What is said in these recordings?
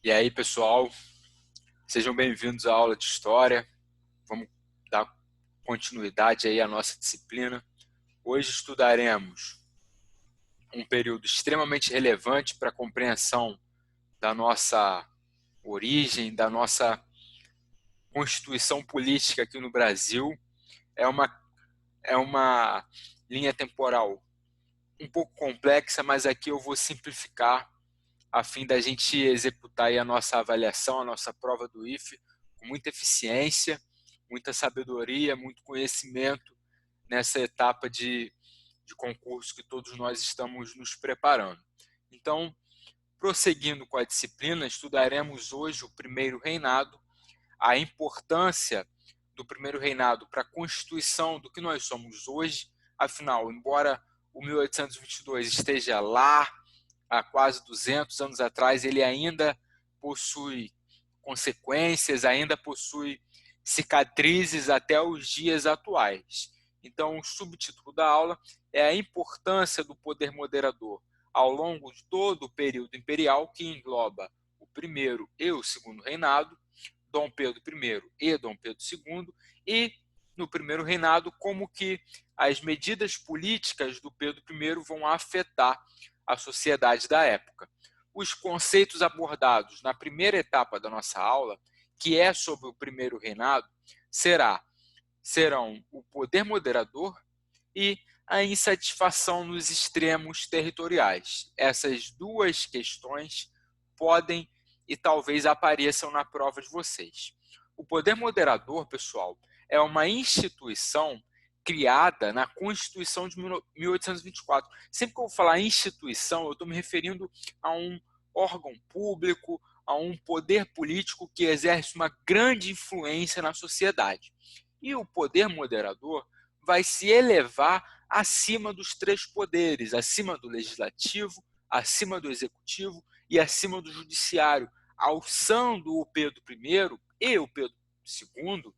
E aí, pessoal, sejam bem-vindos à aula de História. Vamos dar continuidade aí à nossa disciplina. Hoje estudaremos um período extremamente relevante para a compreensão da nossa origem, da nossa constituição política aqui no Brasil. É uma, é uma linha temporal um pouco complexa, mas aqui eu vou simplificar a fim da gente executar aí a nossa avaliação, a nossa prova do IFE, com muita eficiência, muita sabedoria, muito conhecimento nessa etapa de concurso que todos nós estamos nos preparando. Então, prosseguindo com a disciplina, estudaremos hoje o primeiro reinado, a importância do primeiro reinado para a constituição do que nós somos hoje. Afinal, embora o 1822 esteja lá, há quase 200 anos atrás, ele ainda possui consequências, ainda possui cicatrizes até os dias atuais. Então, o subtítulo da aula é a importância do poder moderador ao longo de todo o período imperial, que engloba o primeiro e o segundo reinado, Dom Pedro I e Dom Pedro II, e no primeiro reinado, como que as medidas políticas do Pedro I vão afetar a sociedade da época. Os conceitos abordados na primeira etapa da nossa aula, que é sobre o primeiro reinado, serão o poder moderador e a insatisfação nos extremos territoriais. Essas duas questões podem e talvez apareçam na prova de vocês. O poder moderador, pessoal, é uma instituição criada na Constituição de 1824. Sempre que eu vou falar instituição, eu estou me referindo a um órgão público, a um poder político que exerce uma grande influência na sociedade. E o poder moderador vai se elevar acima dos três poderes, acima do legislativo, acima do executivo e acima do judiciário, alçando o Pedro I e o Pedro II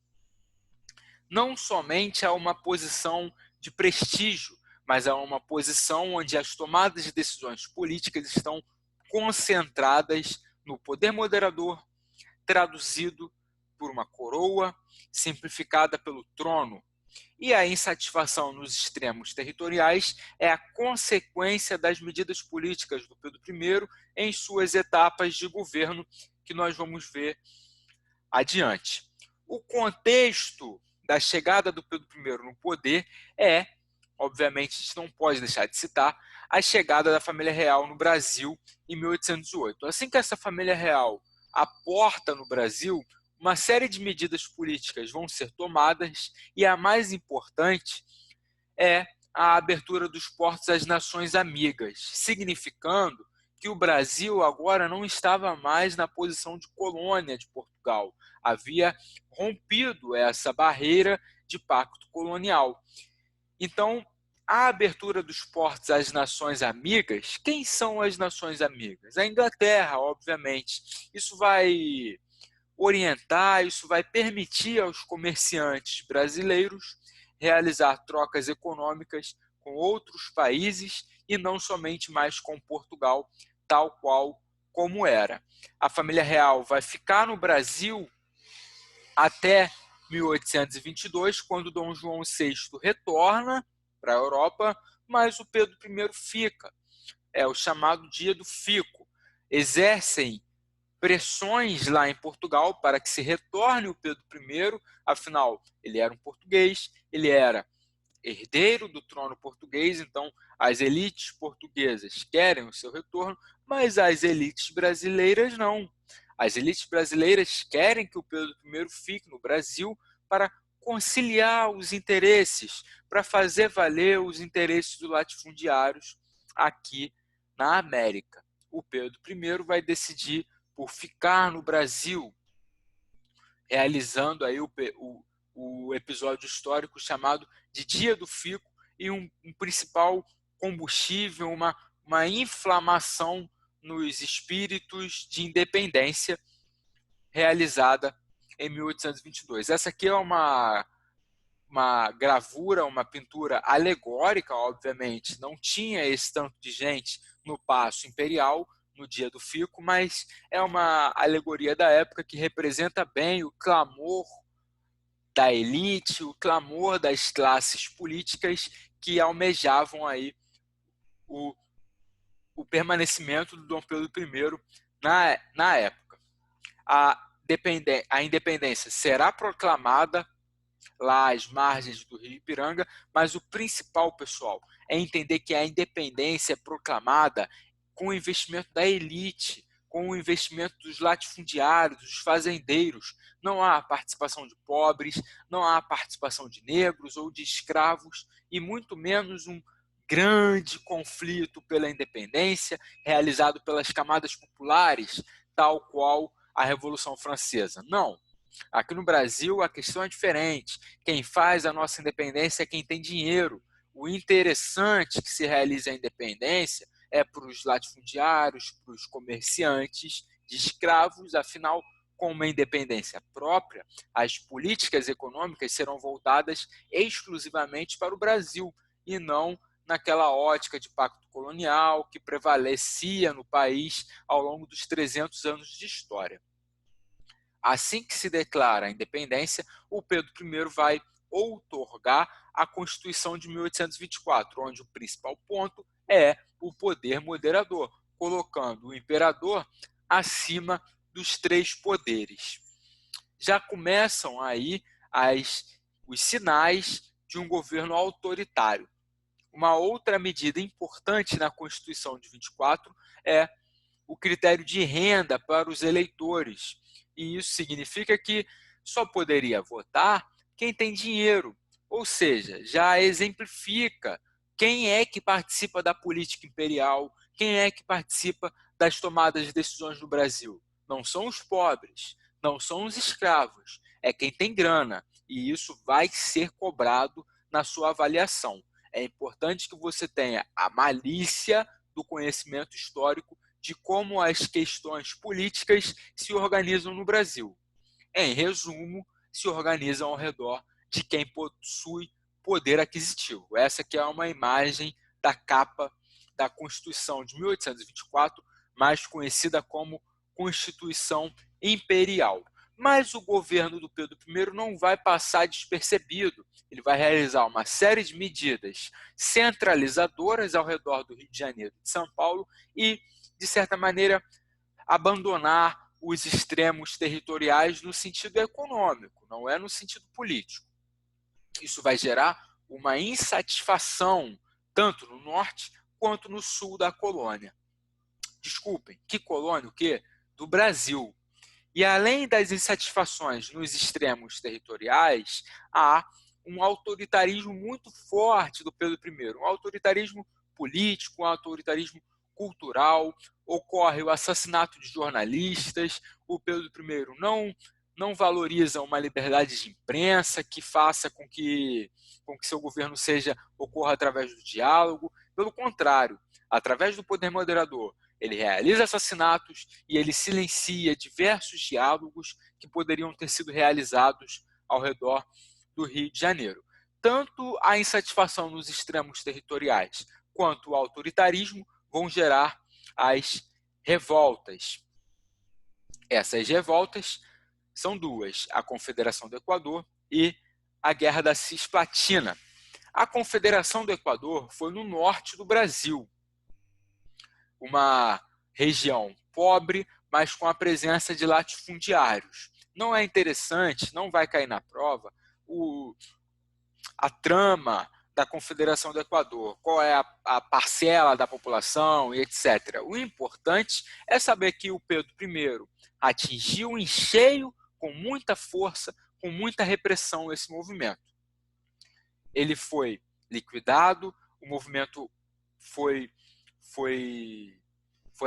não somente a uma posição de prestígio, mas a uma posição onde as tomadas de decisões políticas estão concentradas no poder moderador, traduzido por uma coroa, simplificada pelo trono. E a insatisfação nos extremos territoriais é a consequência das medidas políticas do Pedro I em suas etapas de governo, que nós vamos ver adiante. O contexto da chegada do Pedro I no poder é, obviamente, a gente não pode deixar de citar, a chegada da família real no Brasil em 1808. Assim que essa família real aporta no Brasil, uma série de medidas políticas vão ser tomadas e a mais importante é a abertura dos portos às nações amigas, significando que o Brasil agora não estava mais na posição de colônia de Portugal, havia rompido essa barreira de pacto colonial. Então, a abertura dos portos às nações amigas, quem são as nações amigas? A Inglaterra, obviamente. Isso vai orientar, isso vai permitir aos comerciantes brasileiros realizar trocas econômicas com outros países e não somente mais com Portugal, tal qual como era. A família real vai ficar no Brasil até 1822, quando Dom João VI retorna para a Europa, mas o Pedro I fica. É o chamado Dia do Fico. Exercem pressões lá em Portugal para que se retorne o Pedro I, afinal, ele era um português, ele era herdeiro do trono português, então as elites portuguesas querem o seu retorno, mas as elites brasileiras não. As elites brasileiras querem que o Pedro I fique no Brasil para conciliar os interesses, para fazer valer os interesses dos latifundiários aqui na América. O Pedro I vai decidir por ficar no Brasil, realizando aí o episódio histórico chamado de Dia do Fico e um principal combustível, uma inflamação nos espíritos de independência realizada em 1822. Essa aqui é uma gravura, uma pintura alegórica, obviamente, não tinha esse tanto de gente no Paço Imperial, no dia do fico, mas é uma alegoria da época que representa bem o clamor da elite, o clamor das classes políticas que almejavam aí o, o permanecimento do Dom Pedro I na época. A independência será proclamada lá às margens do Rio Ipiranga, mas o principal, pessoal, é entender que a independência é proclamada com o investimento da elite, com o investimento dos latifundiários, dos fazendeiros. Não há participação de pobres, não há participação de negros ou de escravos, e muito menos um grande conflito pela independência realizado pelas camadas populares, tal qual a Revolução Francesa. Não. Aqui no Brasil a questão é diferente. Quem faz a nossa independência é quem tem dinheiro. O interessante que se realize a independência é para os latifundiários, para os comerciantes de escravos, afinal, com uma independência própria, as políticas econômicas serão voltadas exclusivamente para o Brasil e não naquela ótica de pacto colonial que prevalecia no país ao longo dos 300 anos de história. Assim que se declara a independência, o Pedro I vai outorgar a Constituição de 1824, onde o principal ponto é o poder moderador, colocando o imperador acima dos três poderes. Já começam aí os sinais de um governo autoritário. Uma outra medida importante na Constituição de 24 é o critério de renda para os eleitores. E isso significa que só poderia votar quem tem dinheiro. Ou seja, já exemplifica quem é que participa da política imperial, quem é que participa das tomadas de decisões no Brasil. Não são os pobres, não são os escravos, é quem tem grana. E isso vai ser cobrado na sua avaliação. É importante que você tenha a malícia do conhecimento histórico de como as questões políticas se organizam no Brasil. Em resumo, se organizam ao redor de quem possui poder aquisitivo. Essa que é uma imagem da capa da Constituição de 1824, mais conhecida como Constituição Imperial. Mas o governo do Pedro I não vai passar despercebido. Ele vai realizar uma série de medidas centralizadoras ao redor do Rio de Janeiro e de São Paulo e, de certa maneira, abandonar os extremos territoriais no sentido econômico, não é no sentido político. Isso vai gerar uma insatisfação tanto no norte quanto no sul da colônia. Desculpem, que colônia? O quê? Do Brasil. E além das insatisfações nos extremos territoriais, há um autoritarismo muito forte do Pedro I, um autoritarismo político, um autoritarismo cultural, ocorre o assassinato de jornalistas, o Pedro I não valoriza uma liberdade de imprensa que faça com que seu governo ocorra através do diálogo. Pelo contrário, através do poder moderador, ele realiza assassinatos e ele silencia diversos diálogos que poderiam ter sido realizados ao redor do Rio de Janeiro. Tanto a insatisfação nos extremos territoriais quanto o autoritarismo vão gerar as revoltas. Essas revoltas são duas, a Confederação do Equador e a Guerra da Cisplatina. A Confederação do Equador foi no norte do Brasil, uma região pobre, mas com a presença de latifundiários. Não é interessante, não vai cair na prova, a trama da Confederação do Equador, qual é a parcela da população e etc. O importante é saber que o Pedro I atingiu em cheio, com muita força, com muita repressão, esse movimento. Ele foi liquidado, o movimento foi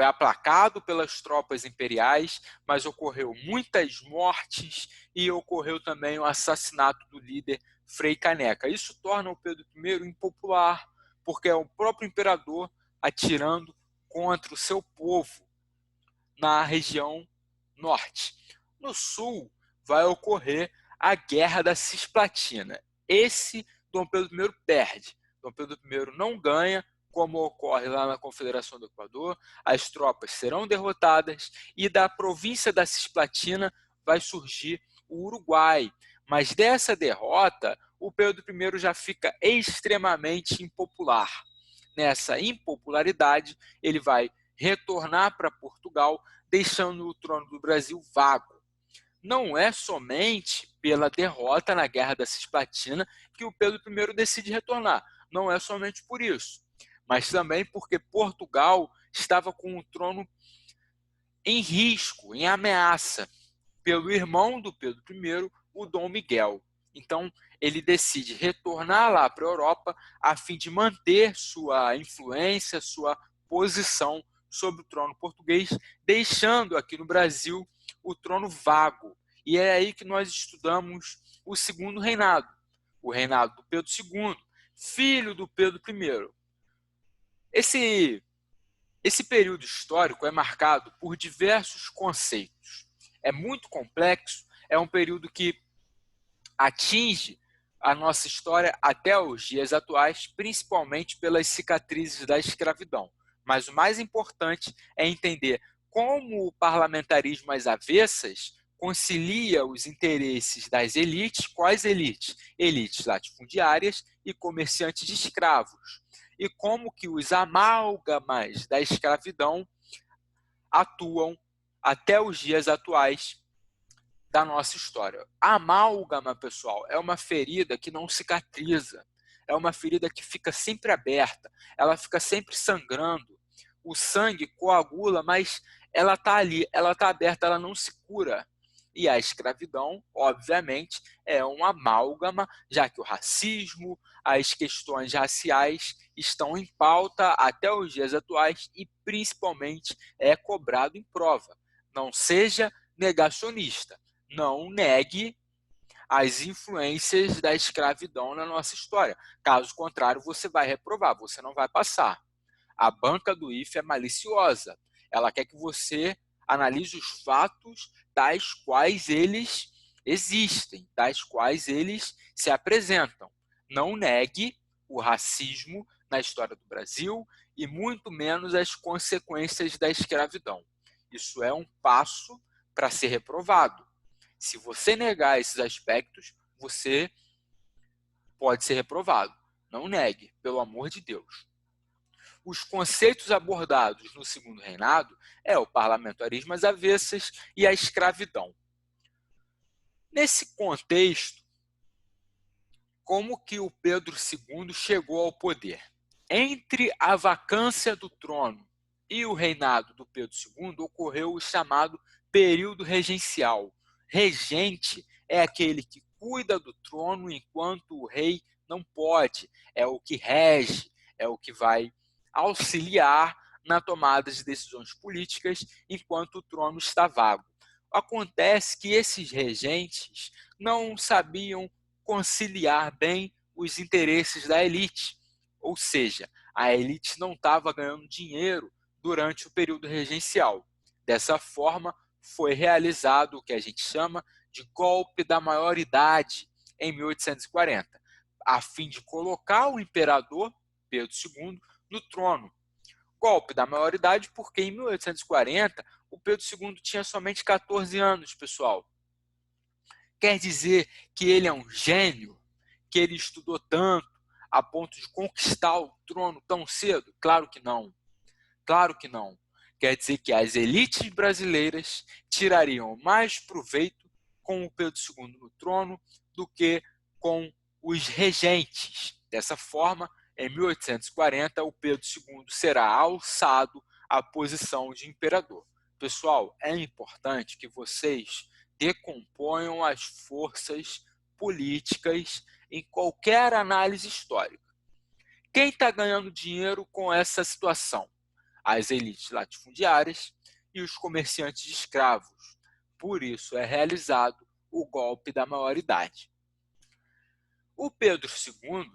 aplacado pelas tropas imperiais, mas ocorreu muitas mortes e ocorreu também o assassinato do líder Frei Caneca. Isso torna o Pedro I impopular, porque é o próprio imperador atirando contra o seu povo na região norte. No sul vai ocorrer a Guerra da Cisplatina. Esse Dom Pedro I perde. Dom Pedro I não ganha, como ocorre lá na Confederação do Equador, as tropas serão derrotadas e da província da Cisplatina vai surgir o Uruguai. Mas dessa derrota, o Pedro I já fica extremamente impopular. Nessa impopularidade, ele vai retornar para Portugal, deixando o trono do Brasil vago. Não é somente pela derrota na Guerra da Cisplatina que o Pedro I decide retornar. Não é somente por isso, mas também porque Portugal estava com o trono em risco, em ameaça, pelo irmão do Pedro I, o Dom Miguel. Então, ele decide retornar lá para a Europa a fim de manter sua influência, sua posição sobre o trono português, deixando aqui no Brasil o trono vago. E é aí que nós estudamos o segundo reinado, o reinado do Pedro II, filho do Pedro I. Esse período histórico é marcado por diversos conceitos. É muito complexo, é um período que atinge a nossa história até os dias atuais, principalmente pelas cicatrizes da escravidão. Mas o mais importante é entender como o parlamentarismo às avessas concilia os interesses das elites. Quais elites? Elites latifundiárias e comerciantes de escravos. E como que os amálgamas da escravidão atuam até os dias atuais da nossa história. A amálgama, pessoal, é uma ferida que não cicatriza, é uma ferida que fica sempre aberta, ela fica sempre sangrando, o sangue coagula, mas ela está ali, ela está aberta, ela não se cura. E a escravidão, obviamente, é uma amálgama, já que o racismo, as questões raciais estão em pauta até os dias atuais e, principalmente, é cobrado em prova. Não seja negacionista. Não negue as influências da escravidão na nossa história. Caso contrário, você vai reprovar, você não vai passar. A banca do IFE é maliciosa. Ela quer que você analise os fatos tais quais eles existem, tais quais eles se apresentam. Não negue o racismo na história do Brasil e muito menos as consequências da escravidão. Isso é um passo para ser reprovado. Se você negar esses aspectos, você pode ser reprovado. Não negue, pelo amor de Deus. Os conceitos abordados no segundo reinado é o parlamentarismo às avessas e a escravidão. Nesse contexto, como que o Pedro II chegou ao poder? Entre a vacância do trono e o reinado do Pedro II ocorreu o chamado período regencial. Regente é aquele que cuida do trono enquanto o rei não pode, é o que rege, é o que vai auxiliar na tomada de decisões políticas enquanto o trono está vago. Acontece que esses regentes não sabiam conciliar bem os interesses da elite, ou seja, a elite não estava ganhando dinheiro durante o período regencial. Dessa forma, foi realizado o que a gente chama de golpe da maioridade em 1840, a fim de colocar o imperador Pedro II no trono. Golpe da maioridade porque em 1840 o Pedro II tinha somente 14 anos, pessoal. Quer dizer que ele é um gênio, que ele estudou tanto a ponto de conquistar o trono tão cedo? Claro que não. Claro que não. Quer dizer que as elites brasileiras tirariam mais proveito com o Pedro II no trono do que com os regentes. Dessa forma, em 1840, o Pedro II será alçado à posição de imperador. Pessoal, é importante que vocês decomponham as forças políticas em qualquer análise histórica. Quem está ganhando dinheiro com essa situação? As elites latifundiárias e os comerciantes de escravos. Por isso é realizado o golpe da maioridade. O Pedro II,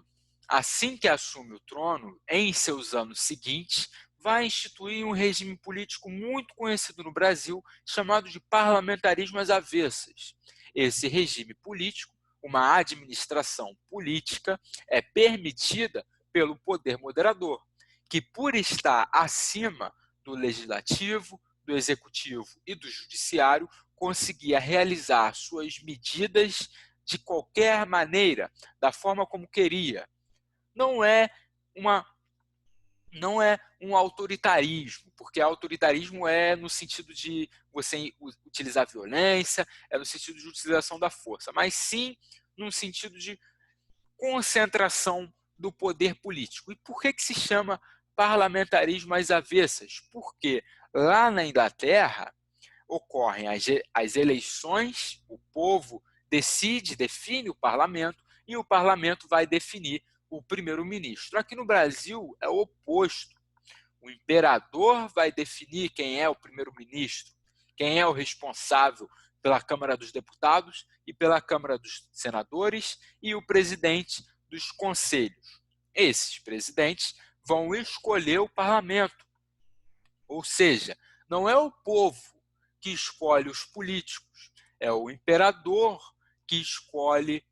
assim que assume o trono, em seus anos seguintes, vai instituir um regime político muito conhecido no Brasil, chamado de parlamentarismo às avessas. Esse regime político, uma administração política, é permitida pelo poder moderador, que, por estar acima do legislativo, do executivo e do judiciário, conseguia realizar suas medidas de qualquer maneira, da forma como queria. Não é um autoritarismo, porque autoritarismo é no sentido de você utilizar violência, é no sentido de utilização da força, mas sim no sentido de concentração do poder político. E por que se chama parlamentarismo às avessas? Porque lá na Inglaterra ocorrem as eleições, o povo define o parlamento, e o parlamento vai definir o primeiro-ministro. Aqui no Brasil é o oposto. O imperador vai definir quem é o primeiro-ministro, quem é o responsável pela Câmara dos Deputados e pela Câmara dos Senadores e o presidente dos conselhos. Esses presidentes vão escolher o parlamento. Ou seja, não é o povo que escolhe os políticos, é o imperador que escolhe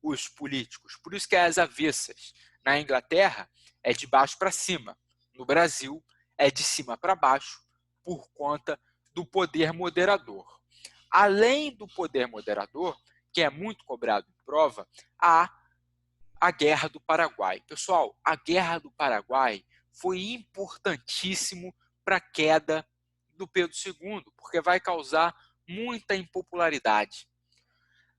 os políticos. Por isso que é às avessas. Na Inglaterra é de baixo para cima. No Brasil é de cima para baixo, por conta do poder moderador. Além do poder moderador, que é muito cobrado em prova, há a Guerra do Paraguai. Pessoal, a Guerra do Paraguai foi importantíssimo para a queda do Pedro II, porque vai causar muita impopularidade.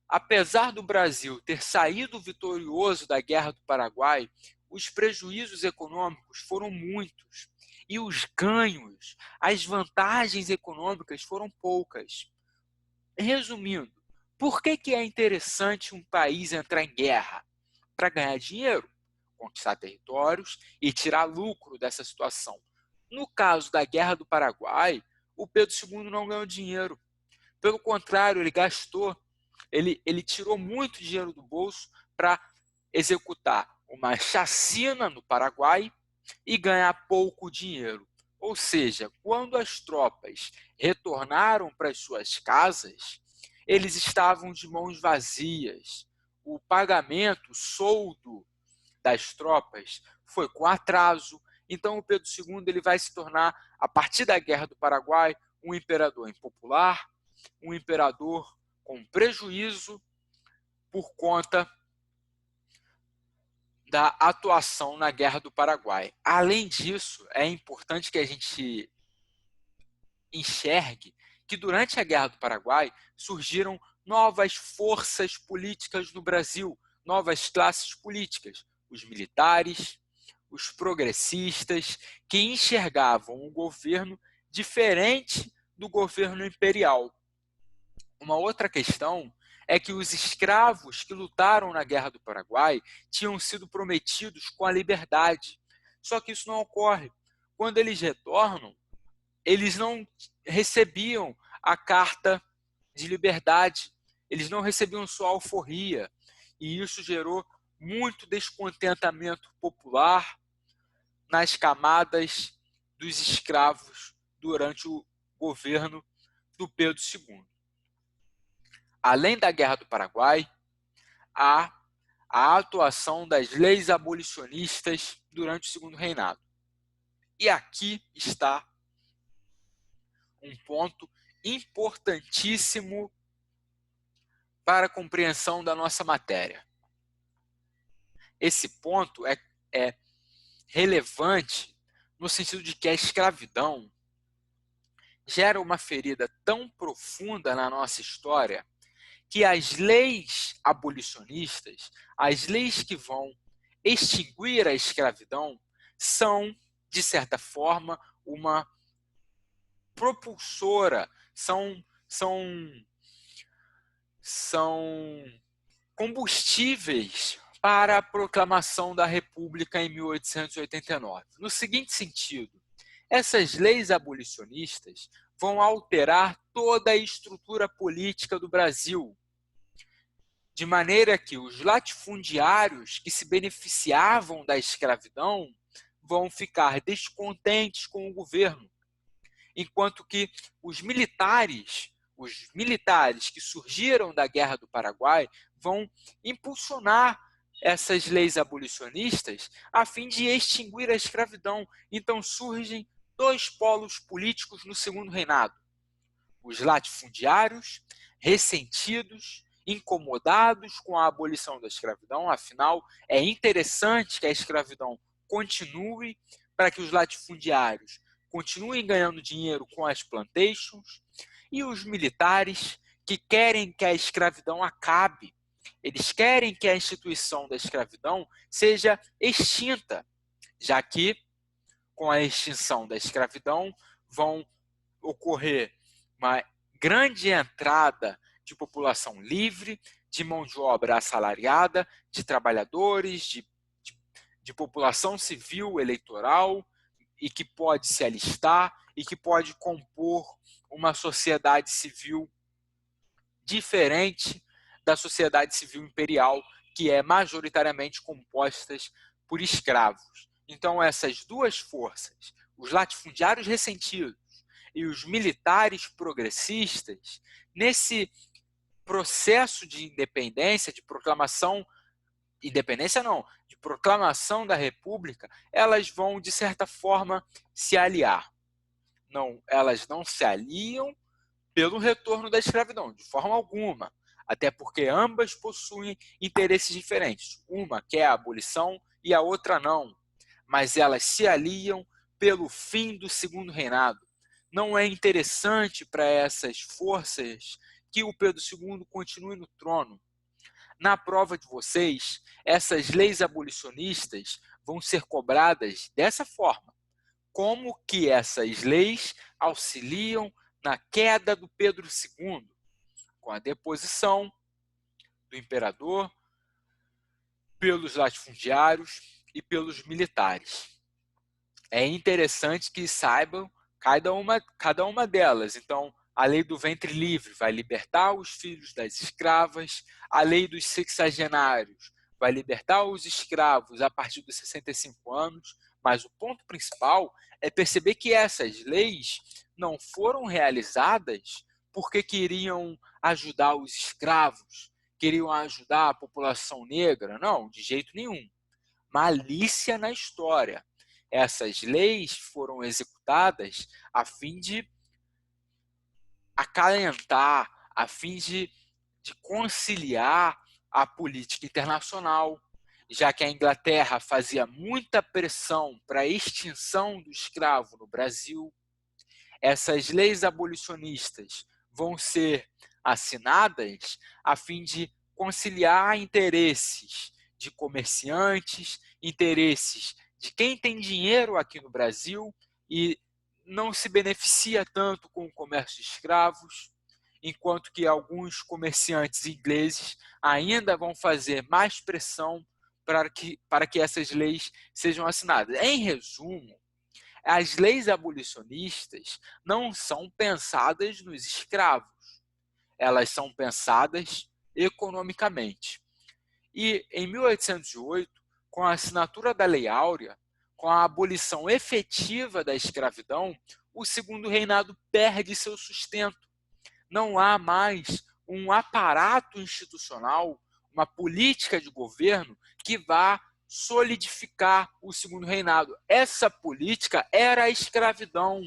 Apesar do Brasil ter saído vitorioso da Guerra do Paraguai, os prejuízos econômicos foram muitos e os ganhos, as vantagens econômicas foram poucas. Resumindo, por que é interessante um país entrar em guerra? Para ganhar dinheiro, conquistar territórios e tirar lucro dessa situação. No caso da Guerra do Paraguai, o Pedro II não ganhou dinheiro. Pelo contrário, ele gastou, ele tirou muito dinheiro do bolso para executar uma chacina no Paraguai e ganhar pouco dinheiro. Ou seja, quando as tropas retornaram para as suas casas, eles estavam de mãos vazias. O pagamento, o soldo das tropas foi com atraso. Então, o Pedro II ele vai se tornar, a partir da Guerra do Paraguai, um imperador impopular, um imperador com prejuízo por conta da atuação na Guerra do Paraguai. Além disso, é importante que a gente enxergue que durante a Guerra do Paraguai surgiram novas forças políticas no Brasil, novas classes políticas, os militares, os progressistas, que enxergavam o governo diferente do governo imperial. Uma outra questão é que os escravos que lutaram na Guerra do Paraguai tinham sido prometidos com a liberdade. Só que isso não ocorre. Quando eles retornam, eles não recebiam a carta de liberdade, eles não recebiam sua alforria, e isso gerou muito descontentamento popular nas camadas dos escravos durante o governo do Pedro II. Além da Guerra do Paraguai, há a atuação das leis abolicionistas durante o Segundo Reinado. E aqui está um ponto importantíssimo para a compreensão da nossa matéria. Esse ponto é relevante no sentido de que a escravidão gera uma ferida tão profunda na nossa história que as leis abolicionistas, as leis que vão extinguir a escravidão, são, de certa forma, uma propulsora, são combustíveis para a proclamação da República em 1889. No seguinte sentido, essas leis abolicionistas vão alterar toda a estrutura política do Brasil, de maneira que os latifundiários que se beneficiavam da escravidão vão ficar descontentes com o governo, enquanto que os militares que surgiram da Guerra do Paraguai vão impulsionar essas leis abolicionistas a fim de extinguir a escravidão. Então surgem dois polos políticos no segundo reinado: os latifundiários, ressentidos, incomodados com a abolição da escravidão, afinal, é interessante que a escravidão continue para que os latifundiários continuem ganhando dinheiro com as plantations, e os militares, que querem que a escravidão acabe. Eles querem que a instituição da escravidão seja extinta, já que, com a extinção da escravidão, vão ocorrer uma grande entrada de população livre, de mão de obra assalariada, de trabalhadores, de população civil eleitoral, e que pode se alistar e que pode compor uma sociedade civil diferente da sociedade civil imperial, que é majoritariamente composta por escravos. Então, essas duas forças, os latifundiários ressentidos e os militares progressistas, nesse processo de independência, de proclamação, de proclamação da República, elas vão, de certa forma, se aliar. Não, elas não se aliam pelo retorno da escravidão, de forma alguma, até porque ambas possuem interesses diferentes. Uma quer a abolição e a outra não, mas elas se aliam pelo fim do segundo reinado. Não é interessante para essas forças que o Pedro II continue no trono. Na prova de vocês, essas leis abolicionistas vão ser cobradas dessa forma. Como que essas leis auxiliam na queda do Pedro II, com a deposição do imperador pelos latifundiários e pelos militares. É interessante que saibam cada uma delas. Então, a lei do ventre livre vai libertar os filhos das escravas, a lei dos sexagenários vai libertar os escravos a partir dos 65 anos, mas o ponto principal é perceber que essas leis não foram realizadas porque queriam ajudar os escravos, queriam ajudar a população negra. Não, de jeito nenhum. Malícia na história. Essas leis foram executadas a fim de acalentar, a fim de conciliar a política internacional, já que a Inglaterra fazia muita pressão para a extinção do escravo no Brasil. Essas leis abolicionistas vão ser assinadas a fim de conciliar interesses de comerciantes, interesses de quem tem dinheiro aqui no Brasil e não se beneficia tanto com o comércio de escravos, enquanto que alguns comerciantes ingleses ainda vão fazer mais pressão para que essas leis sejam assinadas. Em resumo, as leis abolicionistas não são pensadas nos escravos, elas são pensadas economicamente. E em 1808, com a assinatura da Lei Áurea, com a abolição efetiva da escravidão, o segundo reinado perde seu sustento. Não há mais um aparato institucional, uma política de governo que vá solidificar o segundo reinado. Essa política era a escravidão.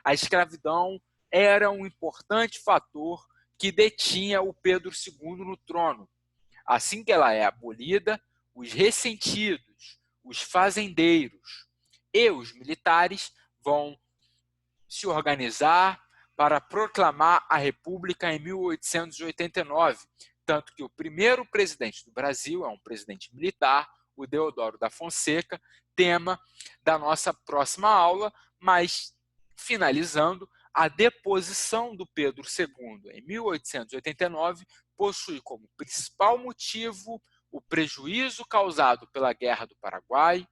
A escravidão era um importante fator que detinha o Pedro II no trono. Assim que ela é abolida, os ressentidos, os fazendeiros e os militares vão se organizar para proclamar a República em 1889, tanto que o primeiro presidente do Brasil é um presidente militar, o Deodoro da Fonseca, tema da nossa próxima aula, mas finalizando, a deposição do Pedro II em 1889 possui como principal motivo o prejuízo causado pela Guerra do Paraguai,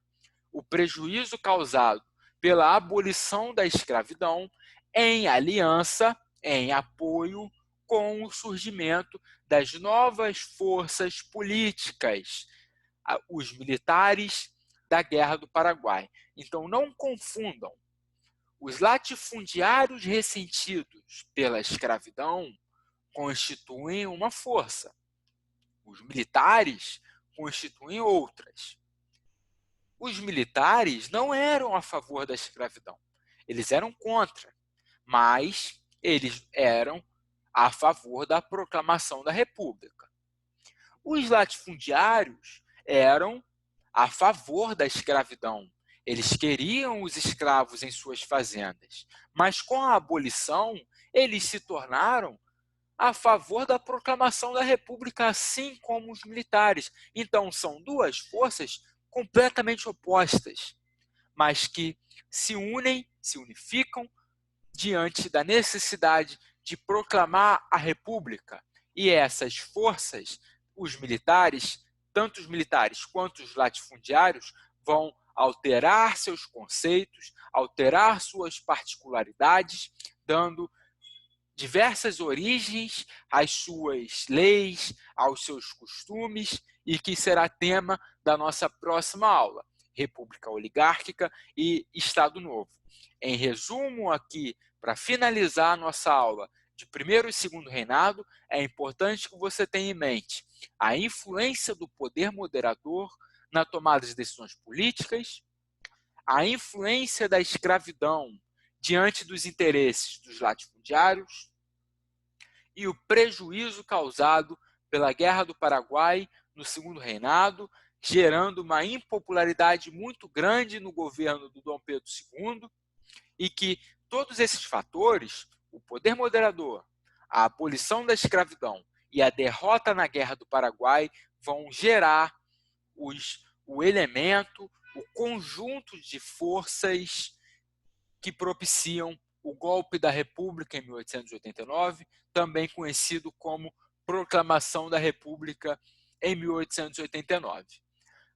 o prejuízo causado pela abolição da escravidão, em aliança, em apoio com o surgimento das novas forças políticas, os militares da Guerra do Paraguai. Então, não confundam. Os latifundiários ressentidos pela escravidão constituem uma força. Os militares constituem outras. Os militares não eram a favor da escravidão, eles eram contra, mas eles eram a favor da proclamação da República. Os latifundiários eram a favor da escravidão. Eles queriam os escravos em suas fazendas, mas com a abolição, eles se tornaram a favor da proclamação da República, assim como os militares. Então, são duas forças completamente opostas, mas que se unem, se unificam diante da necessidade de proclamar a República. E essas forças, os militares, tanto os militares quanto os latifundiários, vão alterar seus conceitos, alterar suas particularidades, dando diversas origens às suas leis, aos seus costumes, e que será tema da nossa próxima aula, República Oligárquica e Estado Novo. Em resumo aqui, para finalizar a nossa aula de primeiro e segundo reinado, é importante que você tenha em mente a influência do poder moderador na tomada de decisões políticas, a influência da escravidão diante dos interesses dos latifundiários e o prejuízo causado pela Guerra do Paraguai no segundo reinado, gerando uma impopularidade muito grande no governo do Dom Pedro II, e que todos esses fatores, o poder moderador, a abolição da escravidão e a derrota na Guerra do Paraguai, vão gerar o elemento, o conjunto de forças que propiciam o golpe da República em 1889, também conhecido como Proclamação da República em 1889.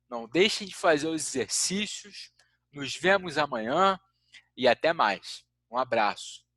Não deixem de fazer os exercícios, nos vemos amanhã e até mais. Um abraço.